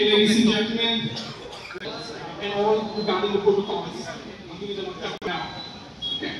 Okay, ladies and gentlemen, and all regarding the protocols. I'm giving them a count now. Okay.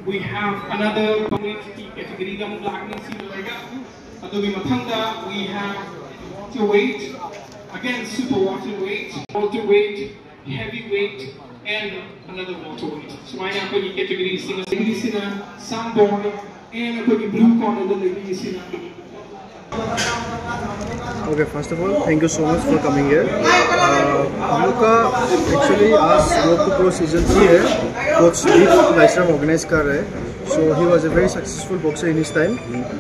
We have another category we have weight, again super waterweight, heavyweight, and another waterweight. So I have the categories in some board and the blue corner the ladies in. Okay, first of all, thank you so much for coming here. हम लोग का actually आज Road to Pro season 3 है, coach Deep Laisram organize कर रहे हैं. So he was a very successful boxer in his time.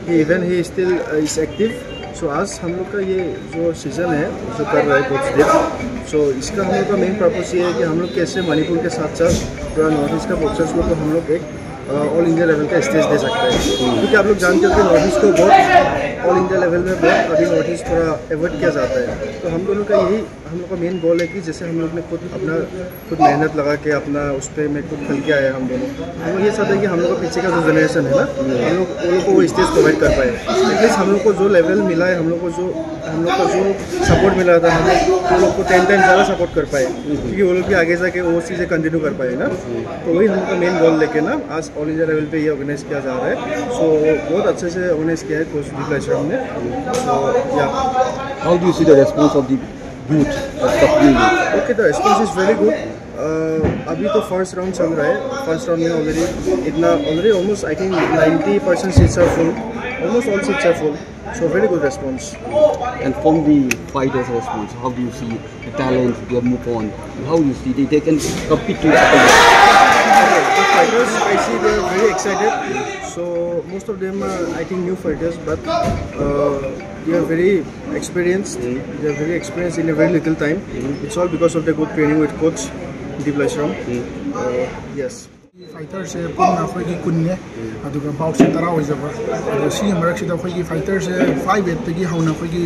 He still is active. So आज हम लोग का ये जो season है जो कर रहा है coach Deep. So इसका हम लोग का main purpose ये है कि हम लोग कैसे मणिपुर के साथ-साथ पूरा नॉर्थ ईस्ट का boxers को तो हम लोग एक ऑल इंडिया लेवल का स्टेज दे सकते हैं. क्योंकि आप लोग जानते हो कि नॉर्थ ईस्ट को बहुत ऑल इंडिया लेवल में बहुत अभी नॉर्थ ईस्ट थोड़ा एवॉइड किया जाता है. तो हम दोनों का यही हम लोग का मेन गोल है कि जैसे हम लोग ने खुद मेहनत लगा के अपना उस पर में खुद खल के आए हम दोनों. हम लोग ये चाहते हैं कि हम लोग का पीछे का जो जनरेशन है ना, हम लोग वो लोग को वो स्टेज प्रोवाइड कर पाए. एटलीस्ट हम लोग को जो लेवल मिला है, हम लोग का जो सपोर्ट मिला था, हम लोग को 10 टाइम ज़्यादा सपोर्ट कर पाए. क्योंकि वो लोग भी आगे जाके वो चीज़ें कंटिन्यू कर पाए ना. तो वही हम लोग का मेन गोल लेके ना आज ऑल इंडिया लेवल पे ये ऑर्गेनाइज किया जा रहा है. सो बहुत अच्छे से ऑर्गेनाइज किया है कोच दीप लाइसराम ने. So ya how do you see the response of the youth of the okay, the response is very good. अभी तो फर्स्ट राउंड चल रहा है. फर्स्ट राउंड में already almost I think 90% seats are full. Almost all seats are full. So very good response. And from the fighters' response, how do you see the talent, their move on? How do you see they can compete to The fighters, I see they are very excited. So most of them are, I think, new fighters, but they are very experienced. They are very experienced in a very little time. It's all because of the good training with coach Deep Laisram. Yes. Fighter से पुनः अखोई कुन्ने अदुगा bought से तरा होइजबा अदु सी मरक से अखोई fighter से 5 wait तगी हौना अखोई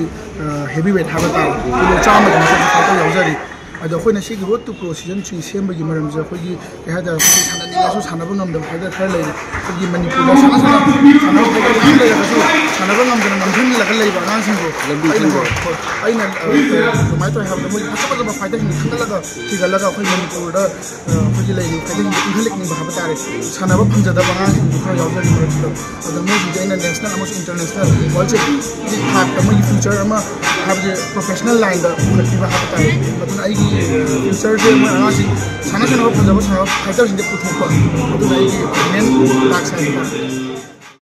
हेवी वेट हाबता किलो चाम द फाइटर यावजरी अदु अखोइना सी रोड टू प्रो सीजन 3 सेमबगी मरम जे अखोई के हादा अखोई सानानियासु सानाबा ngam फाइटर खर ले अखोई मणिपुर दा साना फाइटर ले रसु सानाबा ngam जन नमजन लगल ले बा नासिं को आइना माइ तो हाब द मोइ फाइटर नि खंगलगा थिगलगा अखोई मणिपुर दा अखोई ले फाइटर नि इंहलिक नि बाहाबा तारे सानाबा फंजदा बा नासिं को खर यावजरी मरक अदु मोइ डिजाइन नेशनल अमस इंटरनेशनल वर्ल्ड चेक हाब द मोइ फ्यूचर अमा हाब द प्रोफेशनल लाइन दा उनकी बाहाबा तारे अदु आई फ्यूचर से आसी साना साना फंजबा साना फाइटर सिंदे पुथोपा अदु आई मेन लाक्स है